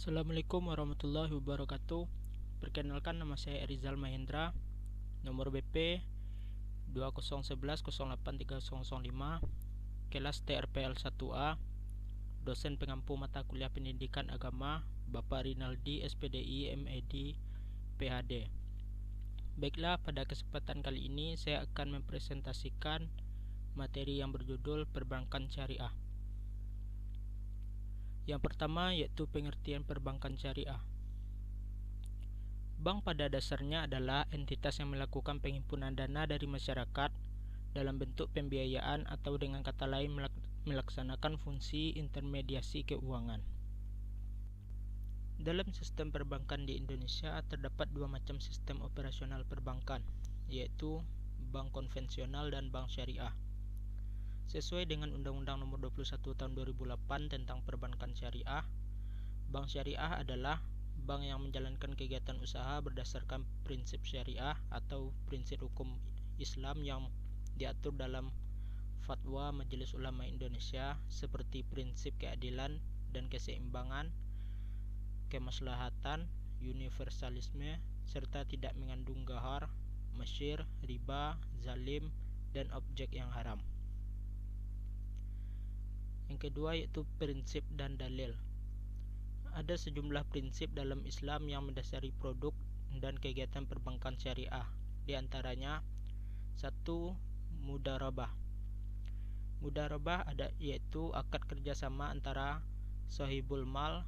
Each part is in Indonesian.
Assalamualaikum warahmatullahi wabarakatuh. Perkenalkan, nama saya Rizal Mahendra. Nomor BP 2011083005, kelas TRPL 1A, dosen pengampu mata kuliah pendidikan agama, Bapak Rinaldi SPDI MED PhD. Baiklah, pada kesempatan kali ini saya akan mempresentasikan materi yang berjudul perbankan syariah. Yang pertama yaitu pengertian perbankan syariah. Bank pada dasarnya adalah entitas yang melakukan penghimpunan dana dari masyarakat dalam bentuk pembiayaan atau dengan kata lain melaksanakan fungsi intermediasi keuangan. Dalam sistem perbankan di Indonesia terdapat dua macam sistem operasional perbankan, yaitu bank konvensional dan bank syariah. Sesuai dengan Undang-Undang Nomor 21 Tahun 2008 tentang Perbankan Syariah, bank syariah adalah bank yang menjalankan kegiatan usaha berdasarkan prinsip syariah atau prinsip hukum Islam yang diatur dalam Fatwa Majelis Ulama Indonesia, seperti prinsip keadilan dan keseimbangan, kemaslahatan, universalisme, serta tidak mengandung ghar, masyir, riba, zalim, dan objek yang haram. Yang kedua yaitu prinsip dan dalil. Ada sejumlah prinsip dalam Islam yang mendasari produk dan kegiatan perbankan syariah. Di antaranya 1. Mudharabah. Mudharabah yaitu akad kerjasama antara sahibul mal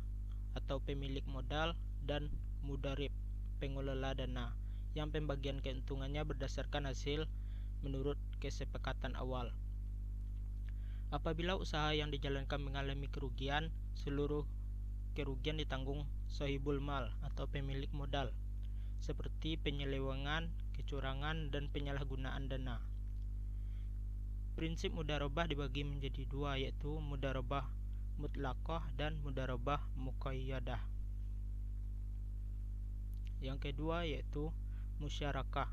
atau pemilik modal dan mudarib, pengelola dana, yang pembagian keuntungannya berdasarkan hasil menurut kesepakatan awal. Apabila usaha yang dijalankan mengalami kerugian, seluruh kerugian ditanggung sahibul mal atau pemilik modal, seperti penyelewengan, kecurangan, dan penyalahgunaan dana. Prinsip mudharabah dibagi menjadi dua, yaitu mudharabah mutlaqah dan mudharabah muqayyadah. Yang kedua yaitu musyarakah.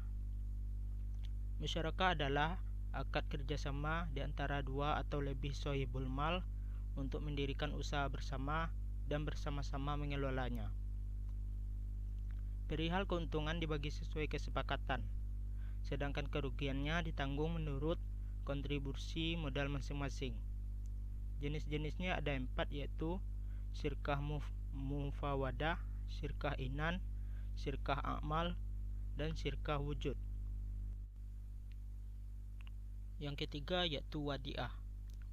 Musyarakah adalah akad kerjasama di antara dua atau lebih sahibul mal untuk mendirikan usaha bersama dan bersama-sama mengelolanya. Perihal keuntungan dibagi sesuai kesepakatan, sedangkan kerugiannya ditanggung menurut kontribusi modal masing-masing. Jenis-jenisnya ada 4, yaitu syirkah mufawadah, syirkah inan, syirkah amal, dan syirkah wujud. Yang ketiga yaitu wadiah.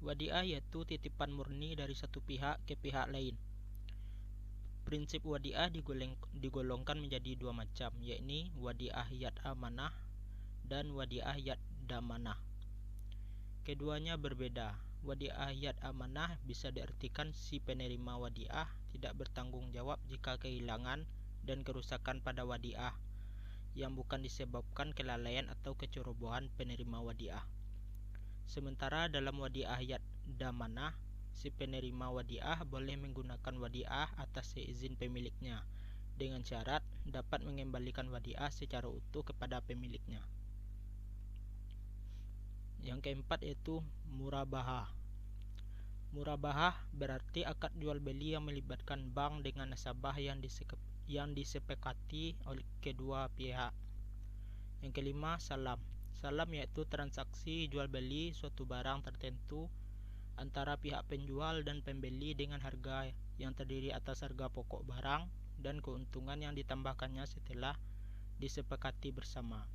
Wadiah yaitu titipan murni dari satu pihak ke pihak lain. Prinsip wadiah digolongkan menjadi dua macam, yakni wadiah yad amanah dan wadiah yad damanah. Keduanya berbeda. Wadiah yad amanah bisa diartikan si penerima wadiah tidak bertanggung jawab jika kehilangan dan kerusakan pada wadiah yang bukan disebabkan kelalaian atau kecerobohan penerima wadiah. Sementara dalam wadiah yad damanah, si penerima wadiah boleh menggunakan wadiah atas seizin pemiliknya, dengan syarat dapat mengembalikan wadiah secara utuh kepada pemiliknya. Yang keempat yaitu murabahah. Murabahah berarti akad jual beli yang melibatkan bank dengan nasabah yang disepakati oleh kedua pihak. Yang kelima, salam. Salam yaitu transaksi jual beli suatu barang tertentu antara pihak penjual dan pembeli dengan harga yang terdiri atas harga pokok barang dan keuntungan yang ditambahkannya setelah disepakati bersama.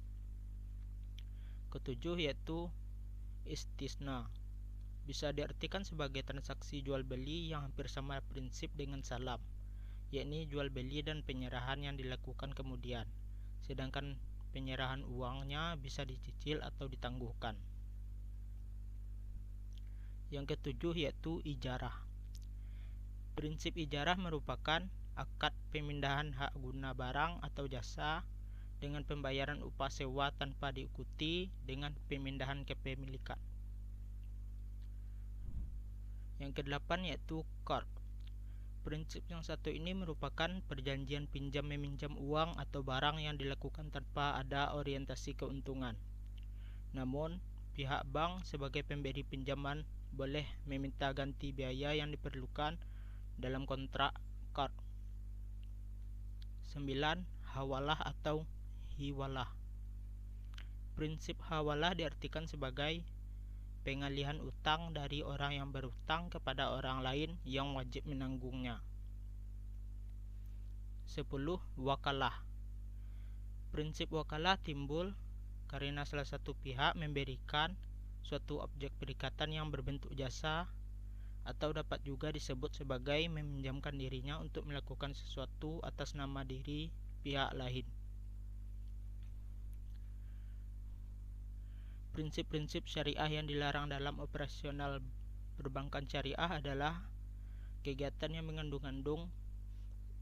Ketujuh yaitu istisna. Bisa diartikan sebagai transaksi jual beli yang hampir sama prinsip dengan salam, yakni jual beli dan penyerahan yang dilakukan kemudian, sedangkan penyerahan uangnya bisa dicicil atau ditangguhkan. Yang ketujuh yaitu ijarah. Prinsip ijarah merupakan akad pemindahan hak guna barang atau jasa dengan pembayaran upah sewa tanpa diikuti dengan pemindahan kepemilikan. Yang kedelapan yaitu qard. Prinsip yang satu ini merupakan perjanjian pinjam meminjam uang atau barang yang dilakukan tanpa ada orientasi keuntungan. Namun, pihak bank sebagai pemberi pinjaman boleh meminta ganti biaya yang diperlukan dalam kontrak qard 9. Hawalah atau hiwalah. Prinsip hawalah diartikan sebagai pengalihan utang dari orang yang berutang kepada orang lain yang wajib menanggungnya. 10. Wakalah. Prinsip wakalah timbul karena salah satu pihak memberikan suatu objek perikatan yang berbentuk jasa, atau dapat juga disebut sebagai meminjamkan dirinya untuk melakukan sesuatu atas nama diri pihak lain. Prinsip-prinsip syariah yang dilarang dalam operasional perbankan syariah adalah kegiatan yang mengandung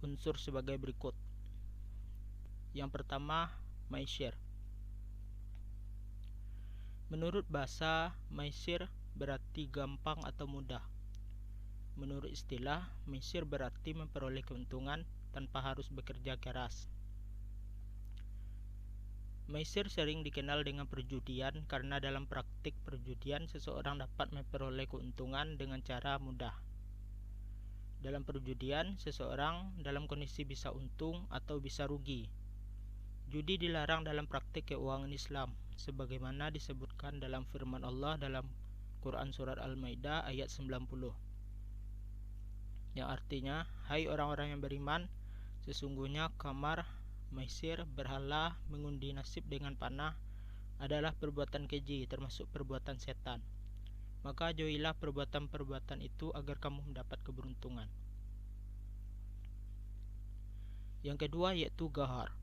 unsur sebagai berikut. Yang pertama, maisir. Menurut bahasa, maisir berarti gampang atau mudah. Menurut istilah, maisir berarti memperoleh keuntungan tanpa harus bekerja keras. Maisir sering dikenal dengan perjudian karena dalam praktik perjudian seseorang dapat memperoleh keuntungan dengan cara mudah. Dalam perjudian, seseorang dalam kondisi bisa untung atau bisa rugi. Judi dilarang dalam praktik keuangan Islam, sebagaimana disebutkan dalam firman Allah dalam Quran Surat Al-Maidah ayat 90. Yang artinya, hai orang-orang yang beriman, sesungguhnya kamar, maisir, berhala, mengundi nasib dengan panah adalah perbuatan keji, termasuk perbuatan setan. Maka jauhilah perbuatan-perbuatan itu agar kamu mendapat keberuntungan. Yang kedua yaitu gahar.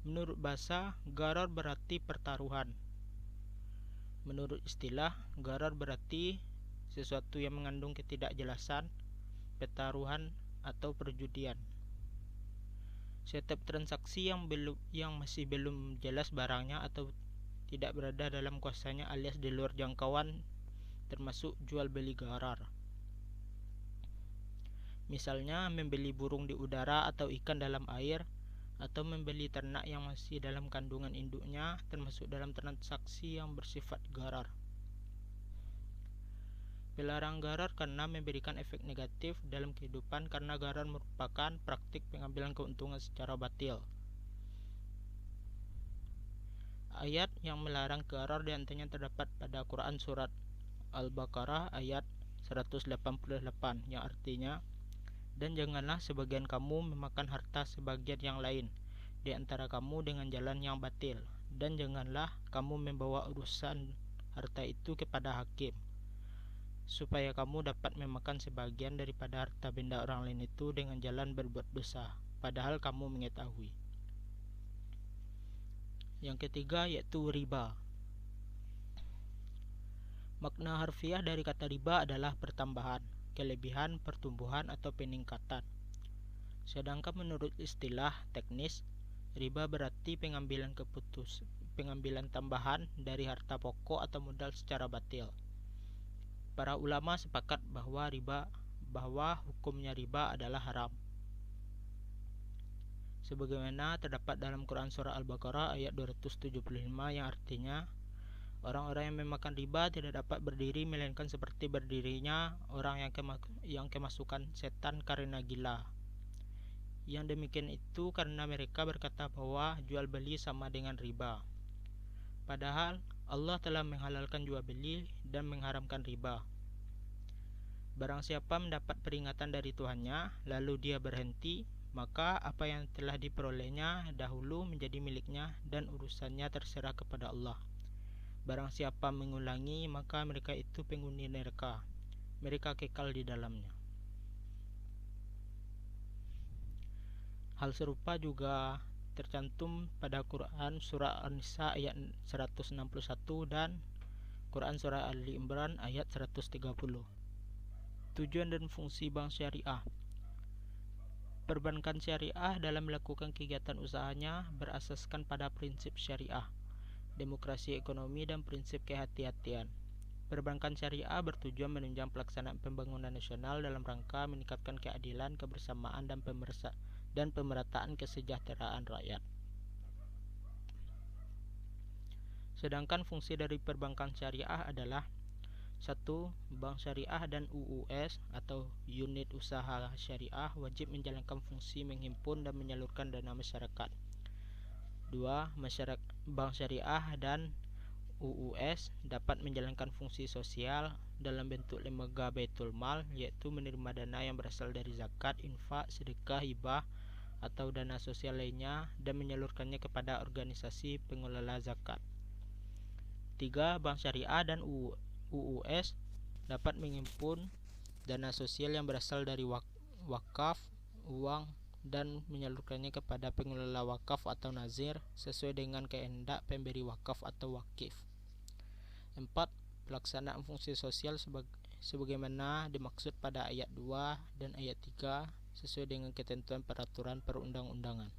Menurut bahasa, gharar berarti pertaruhan. Menurut istilah, gharar berarti sesuatu yang mengandung ketidakjelasan, pertaruhan, atau perjudian. Setiap transaksi yang masih belum jelas barangnya atau tidak berada dalam kuasanya alias di luar jangkauan termasuk jual beli gharar. Misalnya membeli burung di udara atau ikan dalam air, atau membeli ternak yang masih dalam kandungan induknya termasuk dalam transaksi yang bersifat gharar. Dilarang gharar karena memberikan efek negatif dalam kehidupan, karena gharar merupakan praktik pengambilan keuntungan secara batil. Ayat yang melarang gharar diantaranya terdapat pada Quran Surat Al-Baqarah ayat 188 yang artinya, dan janganlah sebagian kamu memakan harta sebagian yang lain di antara kamu dengan jalan yang batil, dan janganlah kamu membawa urusan harta itu kepada hakim, supaya kamu dapat memakan sebagian daripada harta benda orang lain itu dengan jalan berbuat dosa, padahal kamu mengetahui. Yang ketiga yaitu riba. Makna harfiah dari kata riba adalah pertambahan, kelebihan, pertumbuhan, atau peningkatan. Sedangkan menurut istilah teknis, riba berarti pengambilan tambahan dari harta pokok atau modal secara batil. Para ulama sepakat bahwa hukumnya riba adalah haram. Sebagaimana terdapat dalam Quran Surah Al-Baqarah ayat 275 yang artinya, orang-orang yang memakan riba tidak dapat berdiri melainkan seperti berdirinya orang yang kemasukan setan karena gila. Yang demikian itu karena mereka berkata bahwa jual beli sama dengan riba. Padahal Allah telah menghalalkan jual beli dan mengharamkan riba. Barang siapa mendapat peringatan dari Tuhannya lalu dia berhenti, maka apa yang telah diperolehnya dahulu menjadi miliknya dan urusannya terserah kepada Allah. Barang siapa mengulangi, maka mereka itu penghuni neraka, mereka kekal di dalamnya. Hal serupa juga tercantum pada Quran Surah An-Nisa ayat 161 dan Quran Surah Ali Imran ayat 130. Tujuan dan fungsi bank syariah. Perbankan syariah dalam melakukan kegiatan usahanya berasaskan pada prinsip syariah, demokrasi ekonomi, dan prinsip kehati-hatian. Perbankan syariah bertujuan menunjang pelaksanaan pembangunan nasional dalam rangka meningkatkan keadilan, kebersamaan, dan pemerataan kesejahteraan rakyat. Sedangkan fungsi dari perbankan syariah adalah 1. Bank syariah dan UUS atau unit usaha syariah wajib menjalankan fungsi menghimpun dan menyalurkan dana masyarakat. 2. Bank syariah dan UUS dapat menjalankan fungsi sosial dalam bentuk lembaga baitul mal, yaitu menerima dana yang berasal dari zakat, infak, sedekah, hibah, atau dana sosial lainnya dan menyalurkannya kepada organisasi pengelola zakat. 3. Bank syariah dan UUS dapat menghimpun dana sosial yang berasal dari wakaf, uang, dan menyalurkannya kepada pengelola wakaf atau nazir sesuai dengan kehendak pemberi wakaf atau wakif. 4. Pelaksanaan fungsi sosial sebagaimana dimaksud pada ayat 2 dan ayat 3 sesuai dengan ketentuan peraturan perundang-undangan.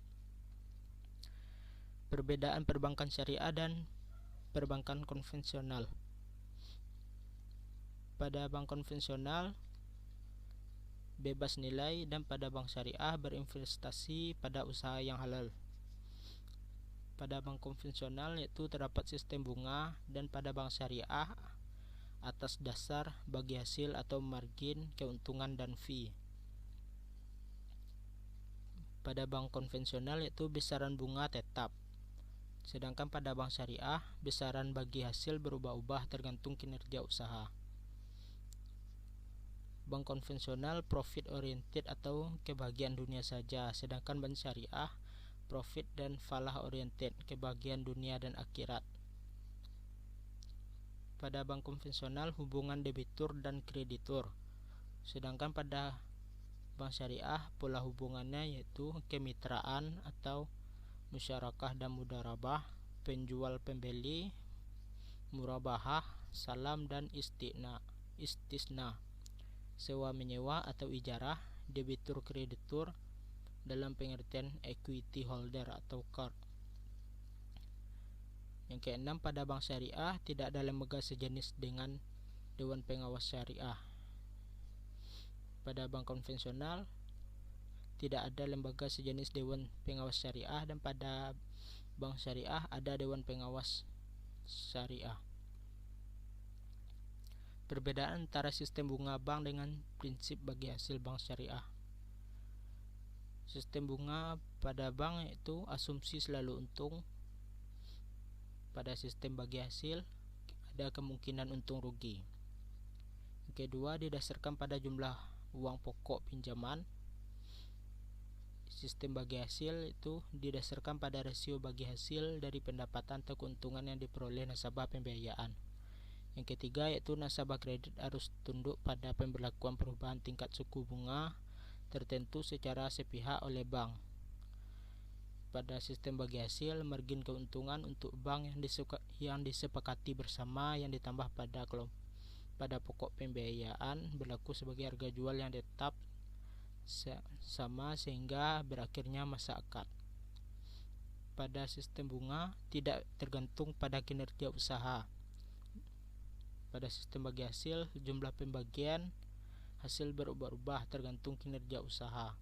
Perbedaan perbankan syariah dan perbankan konvensional. Pada bank konvensional bebas nilai dan pada bank syariah berinvestasi pada usaha yang halal. Pada bank konvensional yaitu terdapat sistem bunga dan pada bank syariah atas dasar bagi hasil atau margin, keuntungan dan fee. Pada bank konvensional yaitu besaran bunga tetap. Sedangkan pada bank syariah besaran bagi hasil berubah-ubah tergantung kinerja usaha. Bank konvensional profit oriented atau kebahagiaan dunia saja, sedangkan bank syariah profit dan falah oriented, kebahagiaan dunia dan akhirat. Pada bank konvensional hubungan debitur dan kreditur, sedangkan pada bank syariah pola hubungannya yaitu kemitraan atau musyarakah dan mudarabah, penjual pembeli, murabahah, salam dan istisna, sewa menyewa atau ijarah, debitur kreditur dalam pengertian equity holder atau card. Yang keenam, pada bank syariah tidak ada lembaga sejenis dengan Dewan Pengawas Syariah. Pada bank konvensional tidak ada lembaga sejenis Dewan Pengawas Syariah dan pada bank syariah ada Dewan Pengawas Syariah. Perbedaan antara sistem bunga bank dengan prinsip bagi hasil bank syariah. Sistem bunga pada bank yaitu asumsi selalu untung. Pada sistem bagi hasil ada kemungkinan untung rugi. Yang kedua, didasarkan pada jumlah uang pokok pinjaman. Sistem bagi hasil itu didasarkan pada rasio bagi hasil dari pendapatan atau keuntungan yang diperoleh nasabah pembiayaan. Yang ketiga yaitu nasabah kredit harus tunduk pada pemberlakuan perubahan tingkat suku bunga tertentu secara sepihak oleh bank. Pada sistem bagi hasil, margin keuntungan untuk bank yang disepakati bersama yang ditambah pada pokok pembiayaan berlaku sebagai harga jual yang tetap sama sehingga berakhirnya masa akad. Pada sistem bunga tidak tergantung pada kinerja usaha. Pada sistem bagi hasil, jumlah pembagian hasil berubah-ubah tergantung kinerja usaha.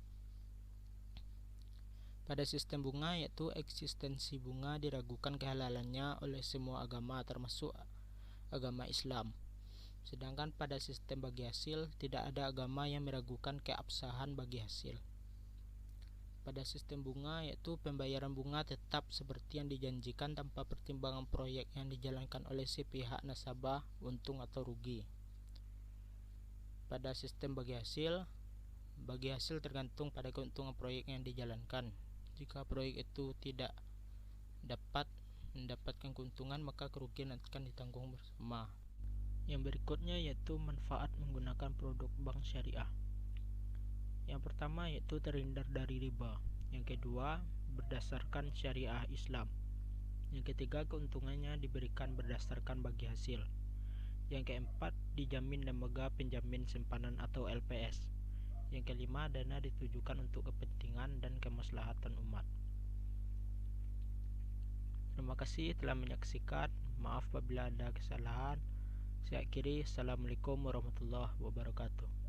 Pada sistem bunga yaitu eksistensi bunga diragukan kehalalannya oleh semua agama termasuk agama Islam. Sedangkan pada sistem bagi hasil tidak ada agama yang meragukan keabsahan bagi hasil. Pada sistem bunga yaitu pembayaran bunga tetap seperti yang dijanjikan tanpa pertimbangan proyek yang dijalankan oleh si pihak nasabah untung atau rugi. Pada sistem bagi hasil tergantung pada keuntungan proyek yang dijalankan. Jika proyek itu tidak dapat mendapatkan keuntungan maka kerugian akan ditanggung bersama. Yang berikutnya yaitu manfaat menggunakan produk bank syariah. Yang pertama yaitu terhindar dari riba. Yang kedua, berdasarkan syariah Islam. Yang ketiga, keuntungannya diberikan berdasarkan bagi hasil. Yang keempat, dijamin lembaga penjamin simpanan atau LPS. Yang kelima, dana ditujukan untuk kepentingan dan kemaslahatan umat. Terima kasih telah menyaksikan. Maaf apabila ada kesalahan. Saya akhiri. Assalamualaikum warahmatullahi wabarakatuh.